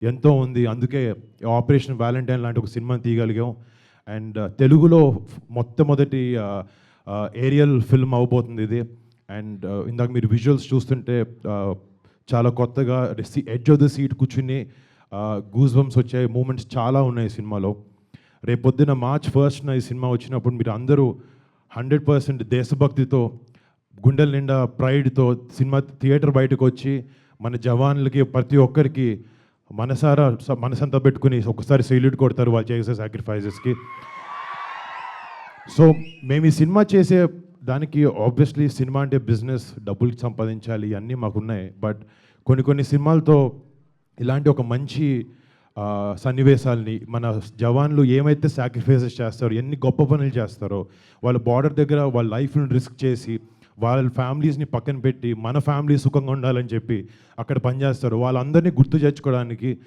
ఎంతో ఉంది. అందుకే 'ఆపరేషన్ వ్యాలంటైన్' లాంటి ఒక సినిమాని తీయగలిగాం. అండ్ తెలుగులో మొట్టమొదటి ఏరియల్ ఫిల్మ్ అవ్వబోతుంది ఇది. అండ్ ఇందాక మీరు విజువల్స్ చూస్తుంటే చాలా కొత్తగా ఎడ్జ్ ఆఫ్ ద సీట్ కూర్చుని గూస్ బంప్స్ వచ్చే మూమెంట్స్ చాలా ఉన్నాయి సినిమాలో. రేపొద్దున March 1st ఈ సినిమా వచ్చినప్పుడు మీరు అందరూ 100% దేశభక్తితో, గుండెల నిండా ప్రైడ్తో సినిమా థియేటర్ బయటకు వచ్చి మన జవాన్లకి ప్రతి ఒక్కరికి మనసంతా పెట్టుకుని ఒకసారి సెల్యూట్ కొడతారు వాళ్ళు చేసే సాక్రిఫైజెస్కి. సో మేము ఈ సినిమా చేసే దానికి ఆబ్వియస్లీ సినిమా అంటే బిజినెస్, డబ్బులు సంపాదించాలి, ఇవన్నీ మాకున్నాయి. బట్ కొన్ని సినిమాలతో ఇలాంటి ఒక మంచి సన్నివేశాలని, మన జవాన్లు ఏమైతే సాక్రిఫైసెస్ చేస్తారో, ఎన్ని గొప్ప పనులు చేస్తారో, వాళ్ళ బార్డర్ దగ్గర వాళ్ళ లైఫ్ని రిస్క్ చేసి వాళ్ళ ఫ్యామిలీస్ని పక్కన పెట్టి మన ఫ్యామిలీ సుఖంగా ఉండాలని చెప్పి అక్కడ పనిచేస్తారు. వాళ్ళందరినీ గుర్తు తెచ్చుకోవడానికి